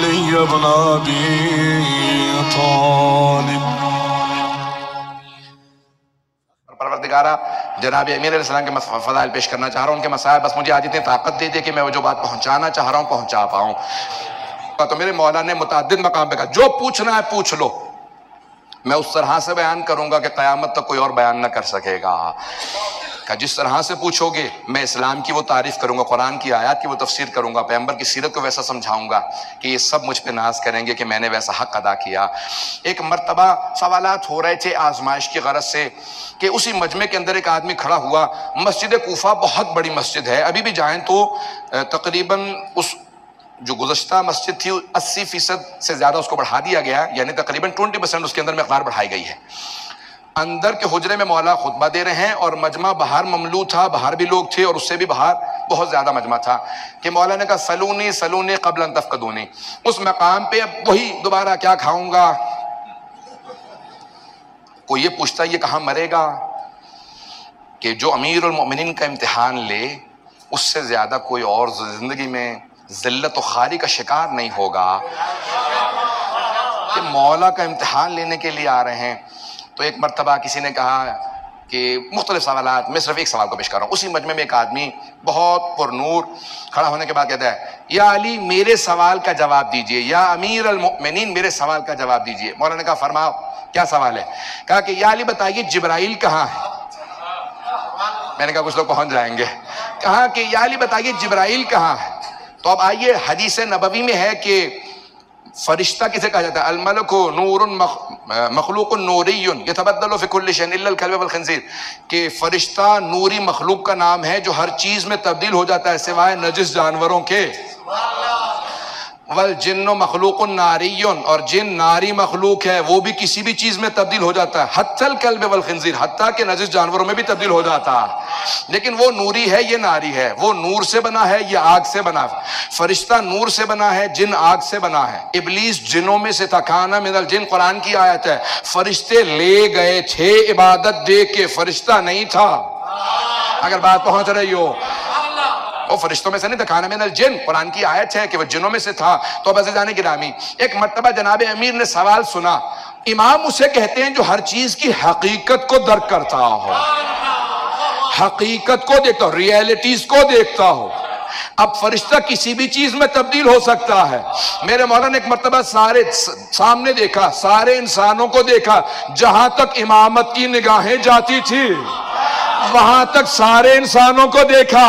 علي ابن ابي طالب۔ پروردگارہ جناب امیر علیہ السلام کے فضائل پیش کرنا چاہ رہا ہوں، ان کے مسائل، بس مجھے آج اتنی طاقت دے دے کہ میں وہ جو بات پہنچانا چاہ رہا ہوں پہنچا پاؤں۔ تو میرے مولا نے متعدد مقام پہ کہا جو پوچھنا ہے پوچھ لو، میں اس طرح سے بیان کروں گا کہ قیامت تک کوئی اور بیان نہ کر سکے گا۔ کہ جس طرح سے پوچھو گے میں اسلام کی وہ تعریف کروں گا، قرآن کی آیات کی وہ تفسیر کروں گا، پیغمبر کی سیرت کو ویسا سمجھاؤں گا کہ یہ سب مجھ پہ ناز کریں گے کہ میں نے ویسا حق ادا کیا۔ ایک مرتبہ سوالات ہو رہے تھے آزمائش کی غرض سے کہ اسی مجمع کے اندر ایک آدمی کھڑا ہوا۔ مسجد کوفہ بہت بڑی مسجد ہے، ابھی بھی جائیں تو تقریباً اس جو گزشتہ مسجد تھی 80% سے زیادہ اس کو بڑھا دیا گیا، یعنی تقریباً 20% اس کے اندر مقدار بڑھائی گئی ہے۔ اندر کے حجرے میں مولا خطبہ دے رہے ہیں اور مجمع باہر مملو تھا، باہر بھی لوگ تھے اور اس سے بھی باہر بہت زیادہ مجمع تھا کہ مولا نے کہا سلونی سلونی قبل ان تفقدونی۔ اس مقام پہ اب وہی دوبارہ کیا کھاؤں گا، کوئی یہ پوچھتا یہ کہاں مرے گا، کہ جو امیر المؤمنین کا امتحان لے اس سے زیادہ کوئی اور زندگی میں ذلت و خواری کا شکار نہیں ہوگا، کہ مولا کا امتحان لینے کے لیے آ رہے ہیں۔ تو ایک مرتبہ کسی نے کہا کہ مختلف سوالات، میں صرف ایک سوال کو پیش کر رہا ہوں۔ اسی مجمع میں ایک آدمی بہت پر نور کھڑا ہونے کے بعد کہتا ہے یا علی میرے سوال کا جواب دیجئے، یا امیر المؤمنین میرے سوال کا جواب دیجئے۔ مولا نے کہا فرماؤ کیا سوال ہے؟ کہا کہ یا علی بتائیے جبرائیل کہاں ہے؟ میں نے کہا کچھ لوگ پہنچ جائیں گے۔ کہا کہ یا علی بتائیے جبرائیل کہاں ہے؟ تو اب آئیے، حدیث نبوی میں ہے کہ فرشتہ کسے کہا جاتا ہے؟ الملک نور مخلوق نوری یتبدل فی کل شیء الا الکلب والخنزیر، کہ فرشتہ نوری مخلوق کا نام ہے جو ہر چیز میں تبدیل ہو جاتا ہے سوائے نجس جانوروں کے۔ والجن مخلوق ناری، اور جن ناری مخلوق ہے وہ بھی کسی بھی چیز میں تبدیل ہو جاتا ہے، حتی الکلب والخنزیر، حتیٰ کہ نجس جانوروں میں بھی تبدیل ہو جاتا ہے، لیکن وہ نوری ہے یہ ناری ہے، وہ نور سے بنا ہے یہ آگ سے بنا ہے۔ فرشتہ نور سے بنا ہے، جن آگ سے بنا ہے۔ ابلیس جنوں میں سے تھا، کانا من الجن، قرآن کی آیت ہے۔ فرشتے لے گئے تھے عبادت دے کے، فرشتہ نہیں تھا، اگر بات پہنچ رہی ہو۔ وہ فرشتوں میں سے نہیں تھا، کانا من الجن، قرآن کی آیت ہے کہ وہ جنوں میں سے تھا۔ تو عزیزان گرامی، ایک مرتبہ جناب امیر نے سوال سنا۔ امام اسے کہتے ہیں جو ہر چیز کی حقیقت کو درک کرتا ہو، حقیقت کو دیکھتا ہو، ریئلٹیز کو دیکھتا ہو۔ اب فرشتہ کسی بھی چیز میں تبدیل ہو سکتا ہے۔ میرے مولا نے ایک مرتبہ سارے سامنے دیکھا، سارے انسانوں کو دیکھا، جہاں تک امامت کی نگاہیں جاتی تھی وہاں تک سارے انسانوں کو دیکھا،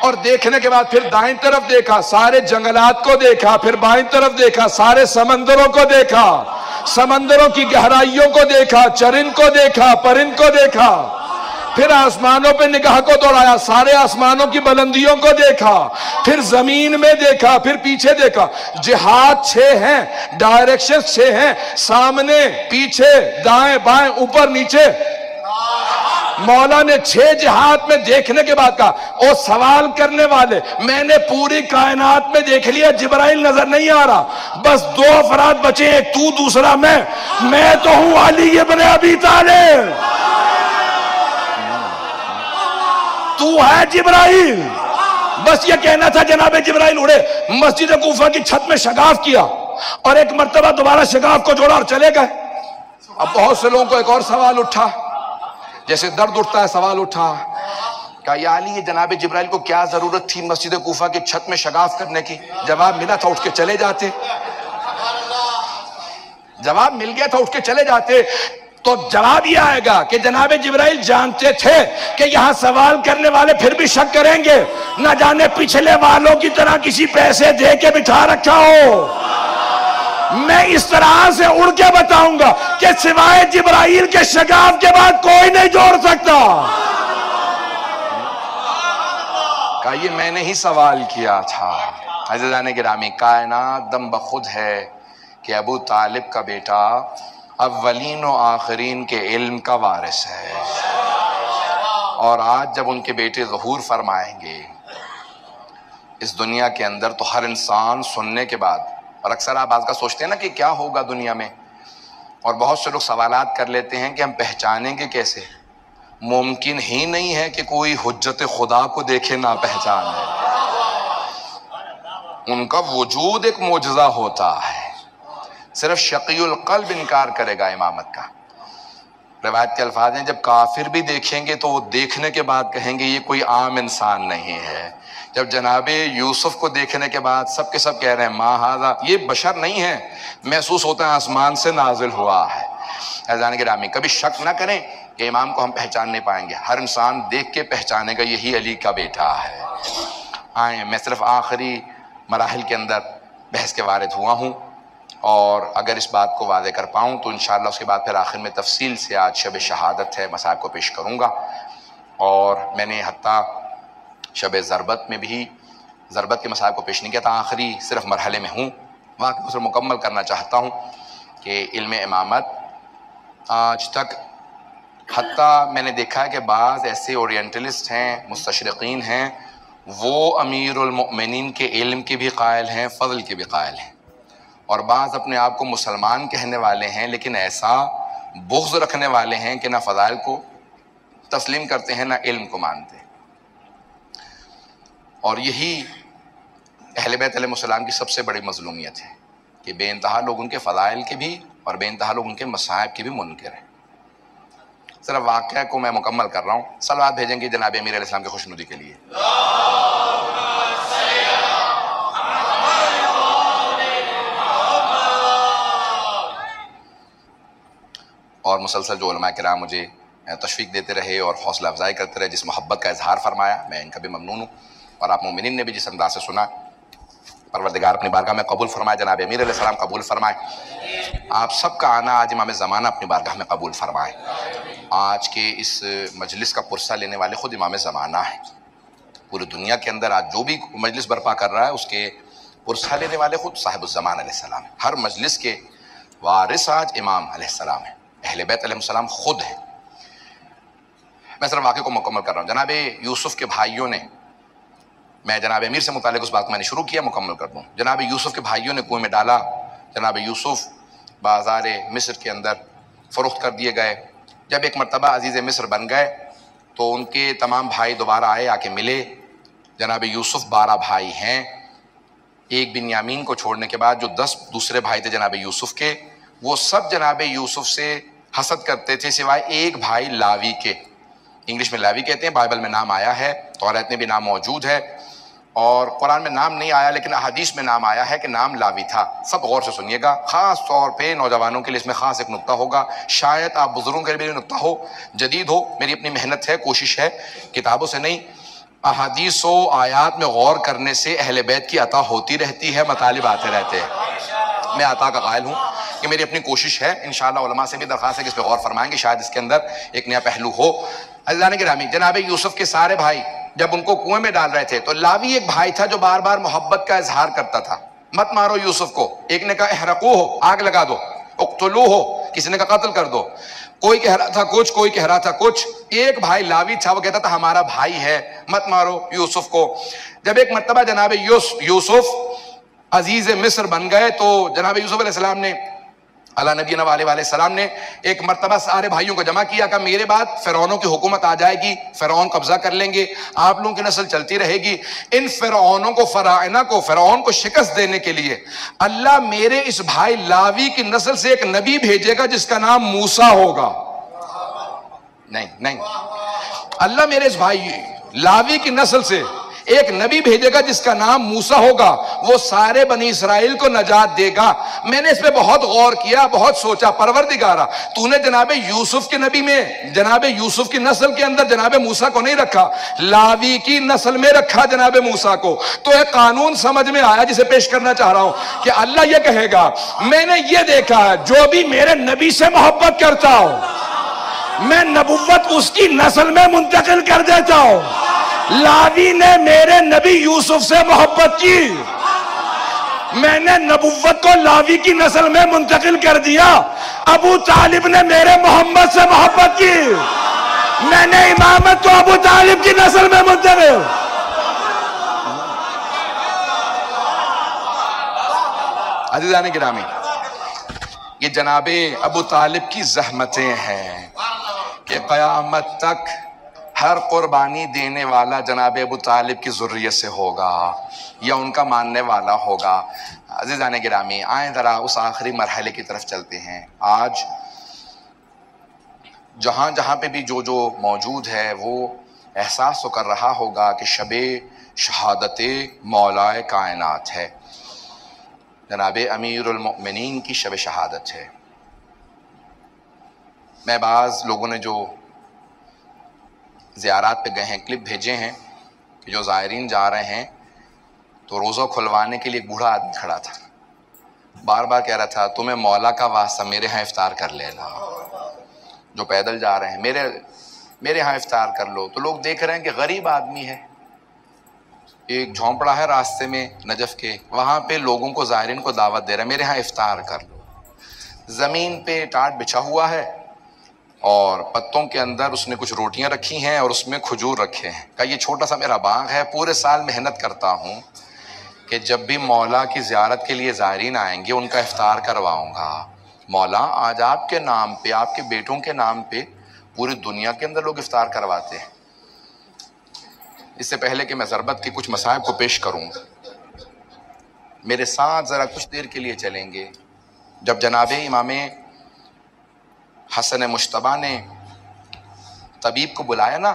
اور دیکھنے کے بعد پھر دائیں طرف دیکھا، سارے جنگلات کو دیکھا، پھر بائیں طرف دیکھا، سارے سمندروں کو دیکھا، سمندروں کی گہرائیوں کو دیکھا، چرند کو دیکھا، پرند کو دیکھا، پھر آسمانوں پہ نگاہ کو دوڑایا، سارے آسمانوں کی بلندیوں کو دیکھا، پھر زمین میں دیکھا، پھر پیچھے دیکھا۔ جہات 6 ہیں، ڈائریکشن 6 ہیں، سامنے، پیچھے، دائیں بائیں، اوپر نیچے۔ مولا نے 6 جہات میں دیکھنے کے بعد کہا او سوال کرنے والے، میں نے پوری کائنات میں دیکھ لیا، جبرائیل نظر نہیں آ رہا، بس 2 افراد بچے، ایک تو دوسرا میں تو ہوں علی ابن ابی طالب، تو ہے جبرائیل۔ بس یہ کہنا تھا، جناب جبرائیل اڑے، مسجد کوفہ کی چھت میں شگاف کیا، اور ایک مرتبہ دوبارہ شگاف کو جوڑا اور چلے گئے۔ اب بہت سے لوگوں کو ایک اور سوال اٹھا، جیسے درد اٹھتا ہے سوال اٹھا، کہا یا علی یہ جناب جبرائیل کو کیا ضرورت تھی مسجد کوفہ کی چھت میں شگاف کرنے کی؟ جواب ملا تھا اٹھ کے چلے جاتے، جواب مل گیا تھا اٹھ کے چلے جاتے۔ تو جواب یہ آئے گا کہ جناب جبرائیل جانتے تھے کہ یہاں سوال کرنے والے پھر بھی شک کریں گے، نہ جانے پچھلے والوں کی طرح کسی پیسے دے کے بٹھا رکھا ہو۔ میں اس طرح سے اڑ کے بتاؤں گا کہ سوائے جبرائیل کے شگاف کے بعد کوئی نہیں جوڑ سکتا۔ کہا یہ میں نے ہی سوال کیا تھا۔ عزیزان گرامی، کائنات دم بخود ہے کہ ابو طالب کا بیٹا اولین و آخرین کے علم کا وارث ہے، اور آج جب ان کے بیٹے ظہور فرمائیں گے اس دنیا کے اندر تو ہر انسان سننے کے بعد، اور اکثر آپ آج کا سوچتے ہیں نا کہ کیا ہوگا دنیا میں، اور بہت سے لوگ سوالات کر لیتے ہیں کہ ہم پہچانیں گے کیسے؟ ممکن ہی نہیں ہے کہ کوئی حجت خدا کو دیکھے نہ پہچانے۔ ان کا وجود ایک معجزہ ہوتا ہے. صرف شقی القلب انکار کرے گا امامت کا. روایت کے الفاظ ہیں جب کافر بھی دیکھیں گے تو وہ دیکھنے کے بعد کہیں گے یہ کوئی عام انسان نہیں ہے. جب جناب یوسف کو دیکھنے کے بعد سب کے سب کہہ رہے ہیں ما ھذا، یہ بشر نہیں ہے، محسوس ہوتا ہے آسمان سے نازل ہوا ہے. عزیزان گرامی، کبھی شک نہ کریں کہ امام کو ہم پہچان نہیں پائیں گے. ہر انسان دیکھ کے پہچانے گا یہی علی کا بیٹا ہے. آئیں، میں صرف آخری مراحل کے اندر بحث کے وارد ہوا ہوں، اور اگر اس بات کو واضح کر پاؤں تو انشاءاللہ اس کے بعد پھر آخر میں تفصیل سے آج شب شہادت ہے مسائل کو پیش کروں گا. اور میں نے حتیٰ شب ضربت میں بھی ضربت کے مسائل کو پیش نہیں کیا تھا، آخری صرف مرحلے میں ہوں. واقعی اسے مکمل کرنا چاہتا ہوں کہ علم امامت آج تک حتیٰ میں نے دیکھا ہے کہ بعض ایسے اورینٹلسٹ ہیں، مستشرقین ہیں، وہ امیر المؤمنین کے علم کے بھی قائل ہیں، فضل کے بھی قائل ہیں، اور بعض اپنے آپ کو مسلمان کہنے والے ہیں لیکن ایسا بغض رکھنے والے ہیں کہ نہ فضائل کو تسلیم کرتے ہیں نہ علم کو مانتے. اور یہی اہل بیت علیہ السلام کی سب سے بڑی مظلومیت ہے کہ بے انتہا لوگ ان کے فضائل کے بھی اور بے انتہا لوگ ان کے مصائب کے بھی منکر ہیں. صرف واقعہ کو میں مکمل کر رہا ہوں. صلوات بھیجیں گے جناب امیر علیہ السلام کی خوشنودی کے لیے. اور مسلسل جو علماء کرام مجھے تشویق دیتے رہے اور حوصلہ افزائی کرتے رہے، جس محبت کا اظہار فرمایا، میں ان کا بھی ممنون ہوں. اور آپ مومنین نے بھی جس انداز سے سنا، پروردگار اپنی بارگاہ میں قبول فرمائے، جناب امیر علیہ السلام قبول فرمائے. آپ سب کا آنا آج امام زمانہ اپنی بارگاہ میں قبول فرمائے. آج کے اس مجلس کا پرسہ لینے والے خود امام زمانہ ہیں. پوری دنیا کے اندر آج جو بھی مجلس برپا کر رہا ہے اس کے پرسہ لینے والے خود صاحب الزمان علیہ السلام ہیں. ہر مجلس کے وارث آج امام علیہ السلام ہیں، اہل بیت علیہ السلام خود ہیں. میں صرف واقعے کو مکمل کر رہا ہوں. جناب یوسف کے بھائیوں نے، میں جناب امیر سے متعلق اس بات کو میں نے شروع کیا، مکمل کر دوں. جناب یوسف کے بھائیوں نے کنویں میں ڈالا. جناب یوسف بازار مصر کے اندر فروخت کر دیے گئے. جب ایک مرتبہ عزیز مصر بن گئے تو ان کے تمام بھائی دوبارہ آئے، آ کے ملے. جناب یوسف 12 بھائی ہیں. ایک بنیامین کو چھوڑنے کے بعد جو 10 دوسرے بھائی تھے جناب یوسف کے، وہ سب جناب یوسف سے حسد کرتے تھے سوائے ایک بھائی لاوی کے. انگلش میں لاوی کہتے ہیں، بائبل میں نام آیا ہے، توریت میں بھی نام موجود ہے، اور قرآن میں نام نہیں آیا لیکن احادیث میں نام آیا ہے کہ نام لاوی تھا. سب غور سے سنیے گا، خاص طور پہ نوجوانوں کے لیے اس میں خاص ایک نقطہ ہوگا. شاید آپ بزرگوں کے لیے بھی نقطہ ہو، جدید ہو. میری اپنی محنت ہے، کوشش ہے، کتابوں سے نہیں، احادیث و آیات میں غور کرنے سے اہل بیت کی عطا ہوتی رہتی ہے، مطالب آتے رہتے ہیں. میں عطا کا قائل ہوں کہ میری اپنی کوشش ہے. انشاءاللہ علماء سے بھی درخواست ہے کہ اس پہ غور فرمائیں گے، شاید اس کے اندر ایک نیا پہلو ہو. عزیزان گرامی، جناب یوسف کے سارے بھائی جب ان کو کنویں میں ڈال رہے تھے تو لاوی ایک بھائی تھا جو بار بار محبت کا اظہار کرتا تھا. مت مارو یوسف کو. ایک نے کہا احرقوہ ہو، آگ لگا دو، اقتلوہ ہو، کسی نے کہا قتل کر دو. کوئی کہہ رہا تھا کچھ، کوئی کہہ رہا تھا کچھ. ایک بھائی لاوی تھا، وہ کہتا تھا ہمارا بھائی ہے، مت مارو یوسف کو. جب ایک مرتبہ جناب یوسف عزیز مصر بن گئے تو جناب یوسف علیہ السلام نے، اللہ نبی علیہ السلام نے ایک مرتبہ سارے بھائیوں کو جمع کیا کہ میرے بعد فرعونوں کی حکومت آ جائے گی، فرعون قبضہ کر لیں گے، آپ لوگوں کی نسل چلتی رہے گی. ان فرعونوں کو، فراعنہ کو، فرعون کو شکست دینے کے لیے اللہ میرے اس بھائی لاوی کی نسل سے ایک نبی بھیجے گا جس کا نام موسیٰ ہوگا. نہیں، اللہ میرے اس بھائی لاوی کی نسل سے ایک نبی بھیجے گا جس کا نام موسیٰ ہوگا، وہ سارے بنی اسرائیل کو نجات دے گا. میں نے اس پہ بہت غور کیا، بہت سوچا. پروردگارا، تو نے جناب یوسف کے نبی میں، جناب یوسف کی نسل کے اندر جناب موسیٰ کو نہیں رکھا، لاوی کی نسل میں رکھا جناب موسیٰ کو. تو ایک قانون سمجھ میں آیا جسے پیش کرنا چاہ رہا ہوں کہ اللہ یہ کہے گا میں نے یہ دیکھا ہے جو بھی میرے نبی سے محبت کرتا ہوں میں نبوت اس کی نسل میں منتقل کر دیتا ہوں. لاوی نے میرے نبی یوسف سے محبت کی، میں نے نبوت کو لاوی کی نسل میں منتقل کر دیا. ابو طالب نے میرے محمد سے محبت کی، میں نے امامت کو ابو طالب کی نسل میں منتقل. عزیزان گرامی، یہ جناب ابو طالب کی زحمتیں ہیں کہ قیامت تک ہر قربانی دینے والا جناب ابو طالب کی ذریت سے ہوگا یا ان کا ماننے والا ہوگا۔ عزیزان گرامی، آئیں ذرا اس آخری مرحلے کی طرف چلتے ہیں۔ آج جہاں جہاں پہ بھی جو جو موجود ہے وہ احساس تو کر رہا ہوگا کہ شب شہادت مولائے کائنات ہے، جناب امیر المؤمنین کی شب شہادت ہے۔ میں بعض لوگوں نے جو زیارات پہ گئے ہیں کلپ بھیجے ہیں کہ جو زائرین جا رہے ہیں تو روزہ کھلوانے کے لیے ایک بوڑھا آدمی کھڑا تھا، بار بار کہہ رہا تھا تمہیں مولا کا واسطہ میرے ہاں افطار کر لینا، جو پیدل جا رہے ہیں میرے ہاں افطار کر لو۔ تو لوگ دیکھ رہے ہیں کہ غریب آدمی ہے، ایک جھونپڑا ہے راستے میں نجف کے، وہاں پہ لوگوں کو زائرین کو دعوت دے رہا ہے میرے ہاں افطار کر لو۔ زمین پہ ٹاٹ بچھا ہوا ہے اور پتوں کے اندر اس نے کچھ روٹیاں رکھی ہیں اور اس میں کھجور رکھے ہیں۔ کہا یہ چھوٹا سا میرا باغ ہے، پورے سال محنت کرتا ہوں کہ جب بھی مولا کی زیارت کے لیے زائرین آئیں گے ان کا افطار کرواؤں گا۔ مولا آج آپ کے نام پہ، آپ کے بیٹوں کے نام پہ پوری دنیا کے اندر لوگ افطار کرواتے ہیں۔ اس سے پہلے کہ میں ضربت کے کچھ مصائب کو پیش کروں، میرے ساتھ ذرا کچھ دیر کے لیے چلیں گے۔ جب جناب امام حسن مجتبیٰ نے طبیب کو بلایا نا،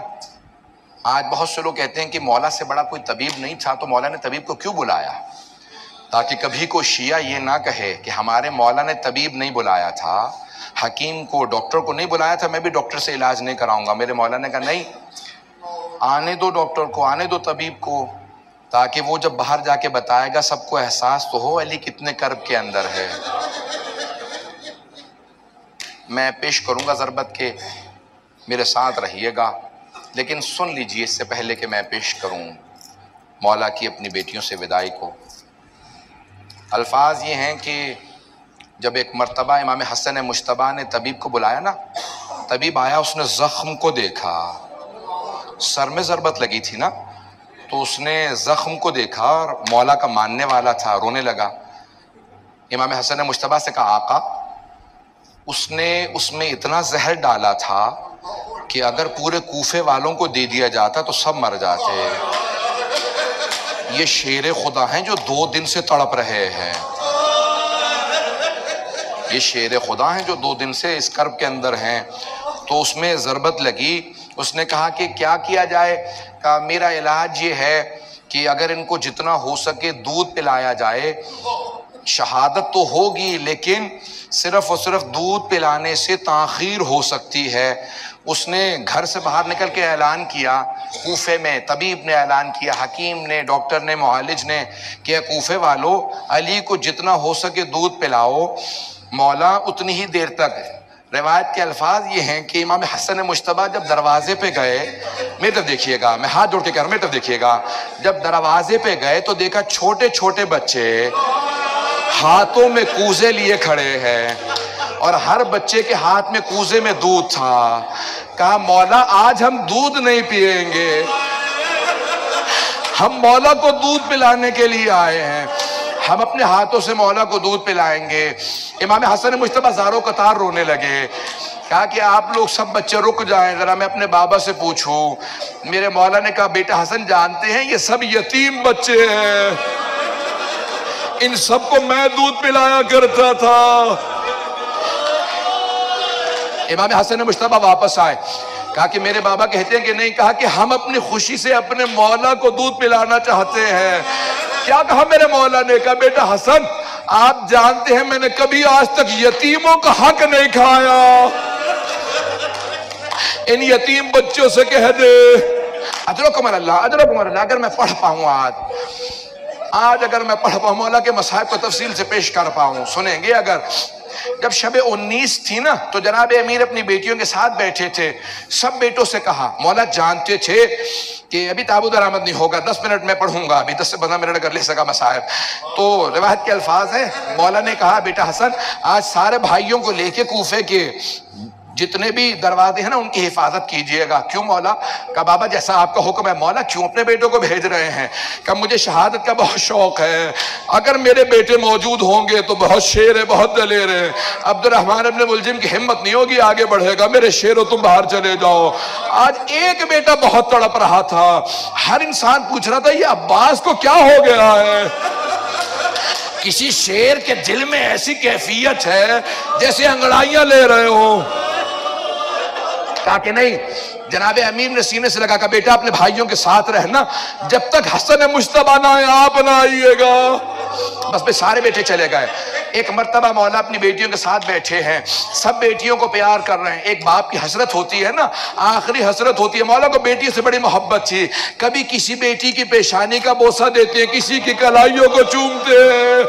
آج بہت سے لوگ کہتے ہیں کہ مولا سے بڑا کوئی طبیب نہیں تھا تو مولا نے طبیب کو کیوں بلایا، تاکہ کبھی کوئی شیعہ یہ نہ کہے کہ ہمارے مولا نے طبیب نہیں بلایا تھا، حکیم کو، ڈاکٹر کو نہیں بلایا تھا، میں بھی ڈاکٹر سے علاج نہیں کراؤں گا۔ میرے مولا نے کہا نہیں، آنے دو ڈاکٹر کو، آنے دو طبیب کو، تاکہ وہ جب باہر جا کے بتائے گا سب کو احساس تو ہو علی کتنے کرب کے اندر ہے۔ میں پیش کروں گا ضربت کے، میرے ساتھ رہیے گا، لیکن سن لیجئے اس سے پہلے کہ میں پیش کروں مولا کی اپنی بیٹیوں سے وداعی کو۔ الفاظ یہ ہیں کہ جب ایک مرتبہ امام حسن مجتبیٰ نے طبیب کو بلایا نا، طبیب آیا، اس نے زخم کو دیکھا، سر میں ضربت لگی تھی نا، تو اس نے زخم کو دیکھا اور مولا کا ماننے والا تھا، رونے لگا۔ امام حسن مجتبیٰ سے کہا آقا، اس نے اس میں اتنا زہر ڈالا تھا کہ اگر پورے کوفے والوں کو دے دیا جاتا تو سب مر جاتے۔ یہ شیر خدا ہیں جو 2 دن سے تڑپ رہے ہیں، یہ شیر خدا ہیں جو 2 دن سے اس کرب کے اندر ہیں۔ تو اس میں ضربت لگی، اس نے کہا کہ کیا کیا جائے؟ کہا میرا علاج یہ ہے کہ اگر ان کو جتنا ہو سکے دودھ پلایا جائے، شہادت تو ہوگی لیکن صرف اور صرف دودھ پلانے سے تاخیر ہو سکتی ہے۔ اس نے گھر سے باہر نکل کے اعلان کیا، کوفے میں طبیب نے اعلان کیا، حکیم نے، ڈاکٹر نے، معالج نے، کہ کوفے والو علی کو جتنا ہو سکے دودھ پلاؤ۔ مولا اتنی ہی دیر تک، روایت کے الفاظ یہ ہیں کہ امام حسن مجتبیٰ جب دروازے پہ گئے، میری طرف دیکھیے گا، میں ہاتھ جوڑ کے کہہ رہا ہوں، میری طرف دیکھیے گا، جب دروازے پہ گئے تو دیکھا چھوٹے چھوٹے بچے ہاتھوں میں کوزے لیے کھڑے ہیں اور ہر بچے کے ہاتھ میں کوزے میں دودھ تھا۔ کہا مولا آج ہم دودھ نہیں پیئیں گے، ہم مولا کو دودھ پلانے کے لیے آئے ہیں، ہم اپنے ہاتھوں سے مولا کو دودھ پلائیں گے۔ امام حسن مجتبیٰ زاروں قطار رونے لگے۔ کہا کہ آپ لوگ سب بچے رک جائیں، ذرا میں اپنے بابا سے پوچھوں۔ میرے مولا نے کہا بیٹا حسن جانتے ہیں یہ سب یتیم بچے ہیں، ان سب کو میں دودھ پلایا کرتا تھا۔ امام حسن مجتبیٰ واپس آئے، کہا کہ میرے بابا کہتے ہیں کہ نہیں، کہا کہ ہم اپنی خوشی سے اپنے مولا کو دودھ پلانا چاہتے ہیں۔ کیا کہا میرے مولا نے؟ کہا بیٹا حسن آپ جانتے ہیں میں نے کبھی آج تک یتیموں کا حق نہیں کھایا، ان یتیم بچوں سے کہہ دے اجرکم اللہ، اجرکم اللہ۔ اگر میں پڑھ پاؤں آج اگر میں پڑھ پاؤں، مولا کے مصائب کو تفصیل سے پیش کر پاؤں، سنیں گے۔ اگر جب شب 19 تھی نا تو جناب امیر اپنی بیٹیوں کے ساتھ بیٹھے تھے، سب بیٹوں سے کہا، مولا جانتے تھے کہ ابھی تابوت برآمد نہیں ہوگا، 10 منٹ میں پڑھوں گا، ابھی 10 سے 15 منٹ اگر لے سکا مصائب۔ تو روایت کے الفاظ ہیں، مولا نے کہا بیٹا حسن آج سارے بھائیوں کو لے کے کوفے کے جتنے بھی دروازے ہیں نا ان کی حفاظت کیجئے گا۔ کیوں مولا؟ کہا بابا جیسا آپ کا حکم ہے۔ مولا کیوں اپنے بیٹوں کو بھیج رہے ہیں؟ کہ مجھے شہادت کا بہت شوق ہے، اگر میرے بیٹے موجود ہوں گے تو بہت شیر ہے، بہت دلیر ہے، عبد الرحمن ابن ملجم کی ہمت نہیں ہوگی آگے بڑھے گا، میرے شیرو تم باہر چلے جاؤ۔ آج ایک بیٹا بہت تڑپ رہا تھا، ہر انسان پوچھ رہا تھا یہ عباس کو کیا ہو گیا ہے؟ کسی شیر کے دل میں ایسی کیفیت ہے جیسے انگڑائیاں لے رہے ہوں۔ کہا کہ نہیں، جناب امیر نے سینے سے لگا کہ بیٹا اپنے بھائیوں کے ساتھ رہنا، جب تک حسن مجتبیٰ نہ آئے آپ نہ آئیے گا۔ بس پہ سارے بیٹے چلے گئے۔ ایک مرتبہ مولا اپنی بیٹیوں کے ساتھ بیٹھے ہیں، سب بیٹیوں کو پیار کر رہے ہیں۔ ایک باپ کی حسرت ہوتی ہے نا، آخری حسرت ہوتی ہے۔ مولا کو بیٹی سے بڑی محبت تھی، کبھی کسی بیٹی کی پیشانی کا بوسہ دیتے ہیں، کسی کی کلائیوں کو چومتے ہیں،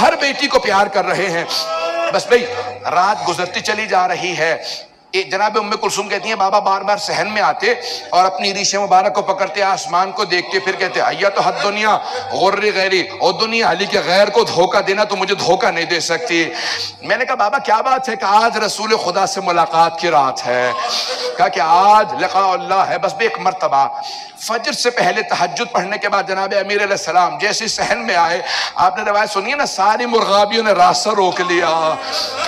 ہر بیٹی کو پیار کر رہے ہیں۔ بس بھئی رات گزرتی چلی جا رہی ہے۔ جناب ام کلثوم کہتی ہیں بابا بار بار صحن میں آتے اور اپنی ریش مبارک کو پکڑتے، آسمان کو دیکھتے، پھر کہتے ایا تو حد دنیا غر غیری، او دنیا علی کے غیر کو دھوکہ دینا تو مجھے دھوکہ نہیں دے سکتی۔ میں نے کہا بابا کیا بات ہے؟ کہ آج رسول خدا سے ملاقات کی رات ہے، کہا کہ آج لقاء اللہ ہے۔ بس بھی ایک مرتبہ فجر سے پہلے تہجد پڑھنے کے بعد جناب امیر علیہ السلام جیسے صحن میں آئے، آپ نے روایت سنی ہے نا، ساری مرغابیوں نے راستہ روک لیا،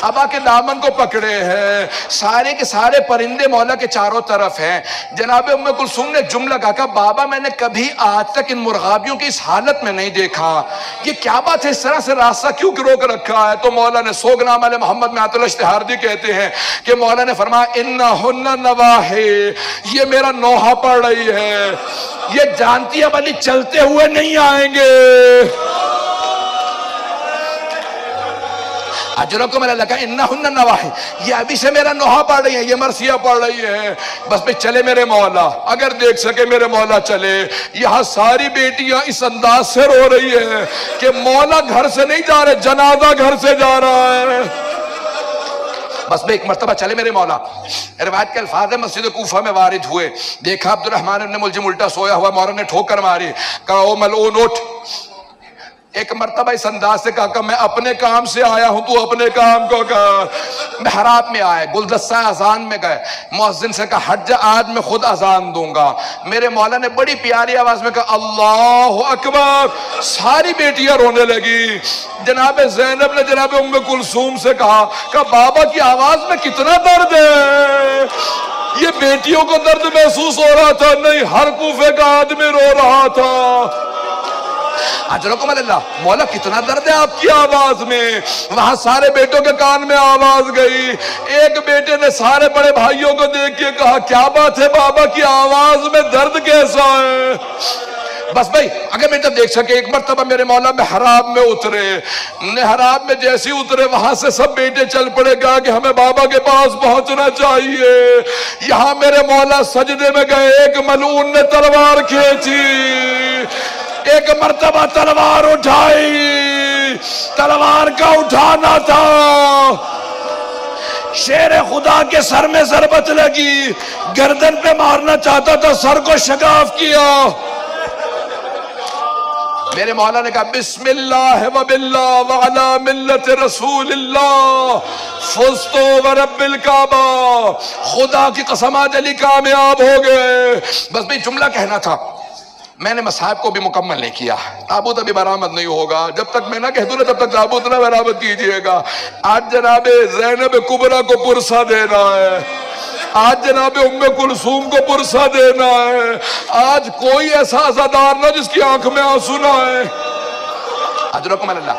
ابا کے دامن کو پکڑے ہیں، سارے کے سارے پرندے مولا کے چاروں طرف ہیں۔ جناب ام کلثوم نے جملہ کہا بابا میں نے کبھی آج تک ان مرغابیوں کی اس حالت میں نہیں دیکھا، یہ کیا بات ہے، اس طرح سے راستہ کیوں روک رکھا ہے؟ تو مولا نے سوگنامہ علیہ محمد میں عطا الاشتہاردی کہتے ہیں کہ مولا نے فرمایا انہن نواحی، یہ میرا نوحہ پڑھ رہی ہے، یہ جانتی ہے ولی چلتے ہوئے نہیں آئیں گے۔ اجرکم علی اللہ، انہن نواحی، یہ ابھی سے میرا نوحہ پڑھ رہی ہے، یہ مرثیہ پڑھ رہی ہے۔ بس پہ چلے میرے مولا، اگر دیکھ سکے میرے مولا چلے۔ یہاں ساری بیٹیاں اس انداز سے رو رہی ہیں کہ مولا گھر سے نہیں جا رہے، جنازہ گھر سے جا رہا ہے۔ بس میں ایک مرتبہ چلے میرے مولا۔ روایت کے الفاظ ہے مسجد کوفہ میں وارد ہوئے، دیکھا عبد الرحمن ابن ملجم الٹا سویا ہوا، مولا نے ٹھوکر ماری، کہا او ملعون اٹھ۔ ایک مرتبہ اس انداز سے کہا کہ میں اپنے کام سے آیا ہوں، تو اپنے کام کو کہا۔ محراب میں آئے، گلدستہ اذان میں گئے، مؤذن سے کہا ہٹ جا، آج میں خود اذان دوں گا۔ میرے مولا نے بڑی پیاری آواز میں کہا اللہ اکبر، ساری بیٹیاں رونے لگی۔ جناب زینب نے جناب ام کلثوم سے کہا کہ بابا کی آواز میں کتنا درد ہے۔ یہ بیٹیوں کو درد محسوس ہو رہا تھا؟ نہیں، ہر کوفے کا آدمی رو رہا تھا۔ اجرکم اللہ، مولا کتنا درد ہے آپ کی آواز میں۔ وہاں سارے بیٹوں کے کان میں آواز گئی۔ ایک بیٹے نے سارے بڑے بھائیوں کو دیکھ کے کہا کیا بات ہے، بابا کی آواز میں درد کیسا ہے؟ بس بھائی اگر بیٹا دیکھ سکے، ایک مرتبہ میرے مولا محراب میں اترے، محراب میں جیسے اترے وہاں سے سب بیٹے چل پڑے، کہا کہ ہمیں بابا کے پاس پہنچنا چاہیے۔ یہاں میرے مولا سجدے میں گئے، ایک ملعون نے تلوار کھینچی، ایک مرتبہ تلوار اٹھائی، تلوار کا اٹھانا تھا، شیر خدا کے سر میں ضربت لگی، گردن پہ مارنا چاہتا تھا، سر کو شگاف کیا۔ میرے مولا نے کہا بسم اللہ وباللہ وعلا ملت رسول اللہ فزتو ورب الکعبہ، خدا کی قسم آج علی کامیاب ہو گئے۔ بس بھی جملہ کہنا تھا، میں نے مصاحب کو بھی مکمل نہیں کیا، تابوت ابھی برآمد نہیں ہوگا، جب تک میں نہ کہہ دوں نا تب تک تابوت نہ برآمد کیجئے گا۔ آج جناب زینب کبریٰ کو پرسہ دینا ہے، آج جناب ام کلثوم کو پرسہ دینا ہے، آج کوئی ایسا عزادار نہ جس کی آنکھ میں آنسو نہ ہے۔ اجرکم اللہ۔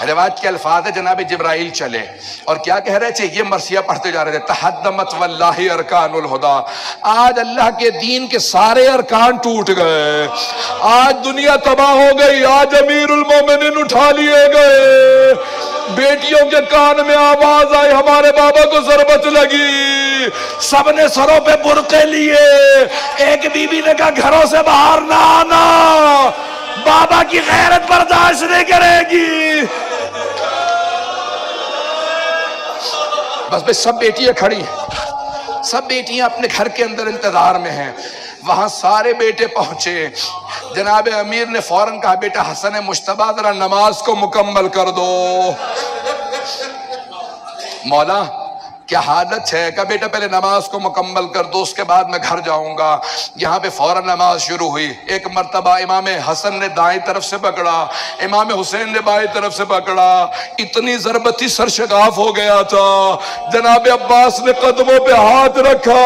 روایت کے الفاظ ہے جناب جبرائیل چلے اور کیا کہہ رہے تھے؟ یہ مرثیہ پڑھتے جا رہے تھے، تحدمت واللہ ارکان الہدا، آج اللہ کے دین کے سارے ارکان ٹوٹ گئے، آج دنیا تباہ ہو گئی، آج امیر المومنین اٹھا لیے گئے۔ بیٹیوں کے کان میں آواز آئی ہمارے بابا کو ضربت لگی، سب نے سروں پہ برقعے لیے، ایک بی بی نے کہا گھروں سے باہر نہ آنا، بابا کی غیرت برداشت نہیں کرے گی۔ بس بس سب بیٹیاں کھڑی ہیں، سب بیٹیاں اپنے گھر کے اندر انتظار میں ہیں۔ وہاں سارے بیٹے پہنچے، جناب امیر نے فوراً کہا بیٹا حسن مجتبیٰ ذرا نماز کو مکمل کر دو۔ مولا کیا حالت ہے؟ کہ بیٹا پہلے نماز کو مکمل کر دو، اس کے بعد میں گھر جاؤں گا۔ یہاں پہ فوراً نماز شروع ہوئی۔ ایک مرتبہ امام حسن نے دائیں طرف سے پکڑا، امام حسین نے بائیں طرف سے پکڑا، اتنی ضربت تھی سر شگاف ہو گیا تھا۔ جناب عباس نے قدموں پہ ہاتھ رکھا،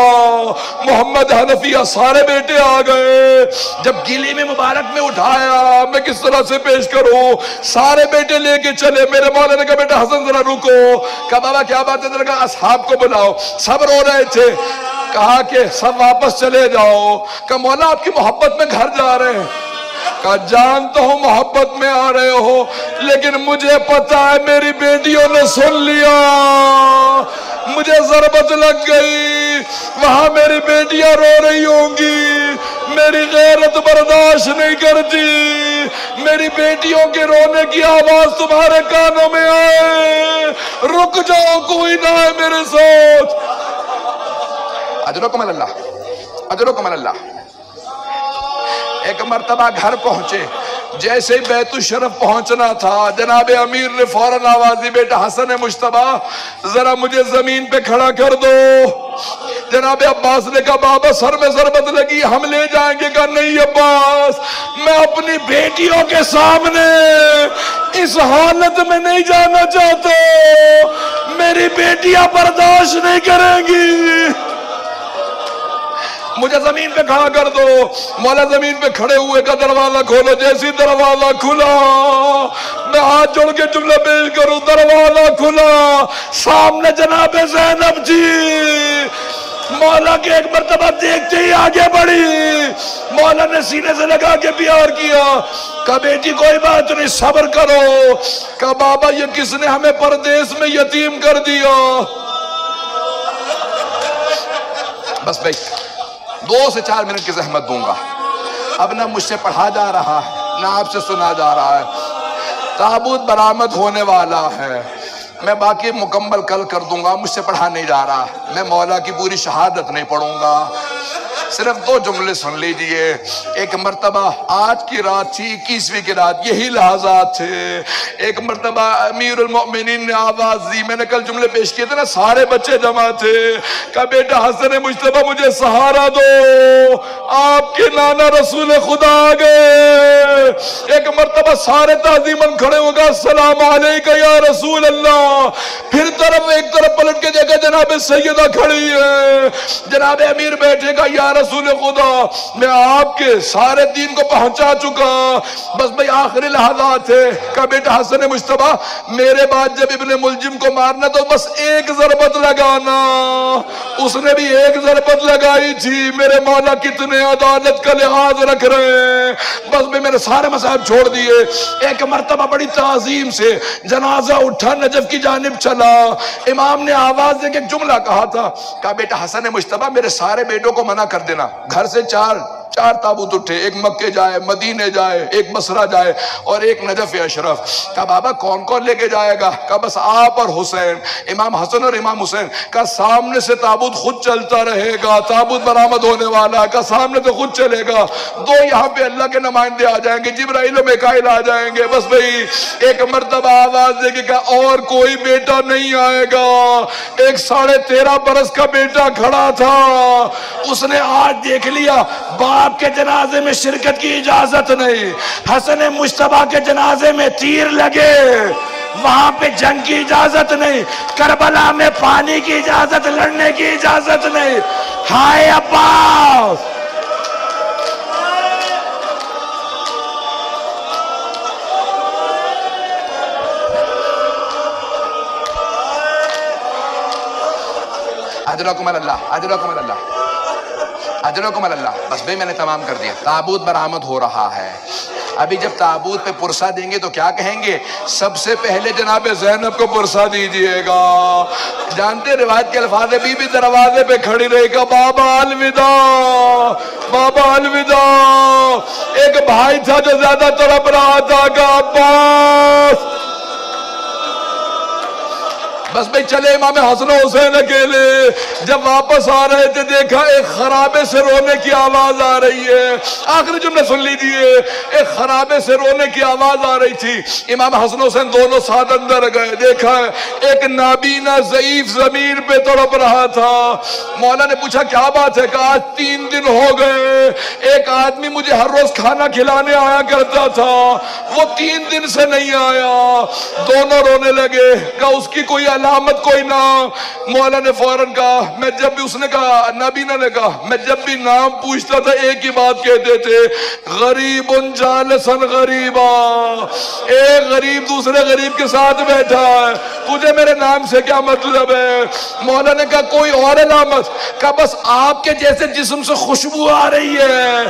محمد حنفیہ سارے بیٹے آ گئے۔ جب گلی میں مبارک میں اٹھایا، میں کس طرح سے پیش کروں؟ سارے بیٹے لے کے چلے۔ میرے مولا نے کہا بیٹا حسن ذرا رکو۔ کہا بابا کیا بات ہے؟ کہا اصحاب کو بلاؤ، سب رو رہے تھے۔ کہا کہ سب واپس چلے جاؤ۔ کہا مولا آپ کی محبت میں گھر جا رہے ہیں۔ کہا جانتا ہوں محبت میں آ رہے ہو، لیکن مجھے پتا ہے میری بیٹیوں نے سن لیا، مجھے ضربت لگ گئی، وہاں میری بیٹیاں رو رہی ہوں گی، میری غیرت برداشت نہیں کرتی، میری بیٹیوں کے رونے کی آواز تمہارے کانوں میں آئے، رک جاؤ، کوئی نہ ہے میرے ساتھ۔ اجرکم اللہ، اجرکم اللہ۔ ایک مرتبہ گھر پہنچے، جیسے ہی بیت الشرف پہنچنا تھا، جناب امیر نے فوراً آواز دی بیٹا حسن مجتبی ذرا مجھے زمین پہ کھڑا کر دو۔ جناب عباس نے کہا بابا سر میں ضربت لگی، ہم لے جائیں گے۔ کہا نہیں عباس، میں اپنی بیٹیوں کے سامنے اس حالت میں نہیں جانا چاہتا، میری بیٹیاں برداشت نہیں کریں گی، مجھے زمین پہ کھڑا کر دو۔ مولا زمین پہ کھڑے ہوئے کا دروازہ کھولو۔ جیسی دروازہ کھلا، میں ہاتھ جوڑ کے جملہ پیش کروں، دروازہ کھلا، سامنے جناب زینب جی مولا کے ایک مرتبہ دیکھتے ہی آگے بڑھی، مولا نے سینے سے لگا کے پیار کیا۔ کہا بیٹی کوئی بات نہیں، صبر کرو۔ کہا بابا یہ کس نے ہمیں پردیس میں یتیم کر دیا؟ بس بھائی 2 سے 4 منٹ کی زحمت دوں گا، اب نہ مجھ سے پڑھا جا رہا ہے نہ آپ سے سنا جا رہا ہے۔ تابوت برآمد ہونے والا ہے، میں باقی مکمل کل کر دوں گا، مجھ سے پڑھا نہیں جا رہا، میں مولا کی پوری شہادت نہیں پڑھوں گا، صرف 2 جملے سن لیجئے۔ ایک مرتبہ آج کی رات تھی، 21ویں کی رات، یہی لحظات تھے۔ ایک مرتبہ امیر المؤمنین نے آواز دی، میں نے کل جملے پیش کیے تھے نا، سارے بچے جمع تھے۔ کہا بیٹا حسن مجتبی مجھے سہارا دو، آپ کے نانا رسول خدا آ گئے۔ ایک مرتبہ سارے تعظیماً کھڑے ہو گئے، السلام علیکہ یا رسول اللہ۔ پھر ایک طرف پلٹ کے دیکھا جناب سیدہ کھڑی ہے، جناب امیر بیٹھے گا، یا رسول خدا میں آپ کے سارے دین کو پہنچا چکا، بس بھئی آخری لحظات ہے۔ کہا بیٹا حسن مجتبی میرے بعد جب ابن ملجم کو مارنا تو بس ایک ضربت لگانا، اس نے بھی ایک ضربت لگائی تھی۔ میرے مولا کتنے عدالت کا لحاظ رکھ رہے ہیں، بس بھی میں نے سارے مسائل چھوڑ دیے۔ ایک مرتبہ بڑی تعظیم سے جنازہ اٹھا، نجف کی جانب چلا، امام نے آواز دے کے ایک جملہ کہا تھا، کہا بیٹا حسن مجتبی میرے سارے بیٹوں کو منع کر دینا، گھر سے 4 تابوت اٹھے، ایک مکے جائے، مدینے جائے، ایک بصرہ جائے اور ایک نجف اشرف۔ کہا بابا کون کون لے کے جائے گا؟ کہا بس آپ اور حسین، امام حسن اور امام حسین۔ کہا سامنے سے تابوت خود چلتا رہے گا، تابوت برآمد ہونے والا ہے، کہا سامنے سے خود چلے گا، 2 یہاں پہ اللہ کے نمائندے آ جائیں گے، جبرائیل و میکائیل آ جائیں گے، بس بھئی ایک مرتبہ آواز دے کے کہا اور کوئی بیٹا نہیں آئے گا۔ ایک 13.5 برس کا بیٹا کھڑا تھا، اس نے آج دیکھ لیا باپ کے جنازے میں شرکت کی اجازت نہیں، حسن مجتبی کے جنازے میں تیر لگے، وہاں پہ جنگ کی اجازت نہیں، کربلا میں پانی کی اجازت، لڑنے کی اجازت نہیں۔ ہائے عباس، اجرکم اللہ، اجرکم اللہ، اجرکم اللہ۔ بس بھئی میں نے تمام کر دیا۔ تابوت برآمد ہو رہا ہے، ابھی جب تابوت پہ پرسہ دیں گے تو کیا کہیں گے؟ سب سے پہلے جناب زینب کو پرسہ دیجئے گا۔ جانتے روایت کے الفاظ ہے، بی بی دروازے پہ کھڑی رہے گا، بابا الوداع، بابا الوداع۔ ایک بھائی تھا جو زیادہ تڑپ رہا تھا، کہ عباس بس بھئی چلے امام حسن و حسین اکیلے. جب واپس آ رہے تھے دیکھا ایک خرابے سے رونے کی آواز آ رہی ہے. آخری جملے سن لیجئے. ایک خرابے سے رونے کی آواز آ رہی تھی. امام حسن و حسین دونوں ساتھ اندر گئے. دیکھا ایک نابینا ضعیف زمین پہ تڑپ رہا تھا. مولا نے پوچھا کیا بات ہے؟ کہا آج 3 دن ہو گئے ایک آدمی مجھے ہر روز کھانا کھلانے آیا کرتا تھا، وہ 3 دن سے نہیں آیا. دونوں رونے لگے. کہا اس کی کوئی علامت کوئی نام؟ مولا نے فوراً کہا میں جب بھی، اس نے کہا نابینا نے کہا میں جب بھی نام پوچھتا تھا ایک ہی بات کہتے تھے، غریب جالسن غریبا. ایک غریب دوسرے غریب کے ساتھ بیٹھا ہے، تجھے میرے نام سے کیا مطلب ہے؟ مولا نے کہا کوئی اور علامت؟ کہا بس آپ کے جیسے جسم سے خوشبو آ رہی ہے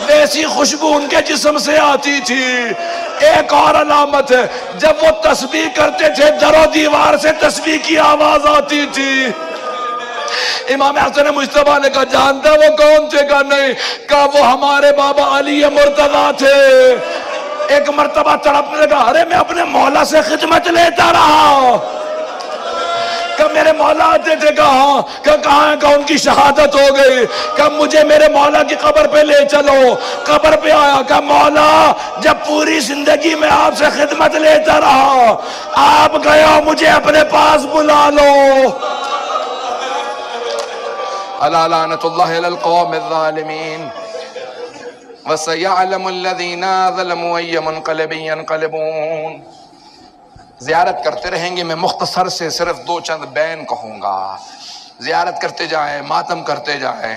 ویسی خوشبو ان کے جسم سے آتی تھی. ایک اور علامت ہے، جب وہ تسبیح کرتے تھے در و دیوار سے تسبیح کی آواز آتی تھی. امام حسن مجتبیٰ نے کہا جانتا وہ کون تھے؟ کہا نہیں. کہا وہ ہمارے بابا علی مرتضیٰ تھے. ایک مرتبہ تڑپنے لگا، ارے میں اپنے مولا سے خدمت لیتا رہا. کہ میرے مولا آتے تھے. کہاں؟ کہ کہاں ہے؟ کہ ان کی شہادت ہو گئی. کہ مجھے میرے مولا کی قبر پہ لے چلو. قبر پہ آیا. کہ مولا جب پوری زندگی میں آپ سے خدمت لیتا رہا، آپ گیا مجھے اپنے پاس بلا لو. الا لعنت اللہ علی القوم الظالمین وسيعلم الذين ظلموا أي منقلب ينقلبون. زیارت کرتے رہیں گے. میں مختصر سے صرف 2 چند بین کہوں گا. زیارت کرتے جائیں، ماتم کرتے جائیں.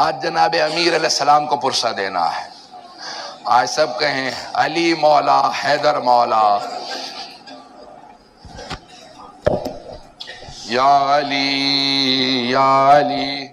آج جناب امیر علیہ السلام کو پرسہ دینا ہے. آج سب کہیں علی مولا، حیدر مولا، یا علی یا علی.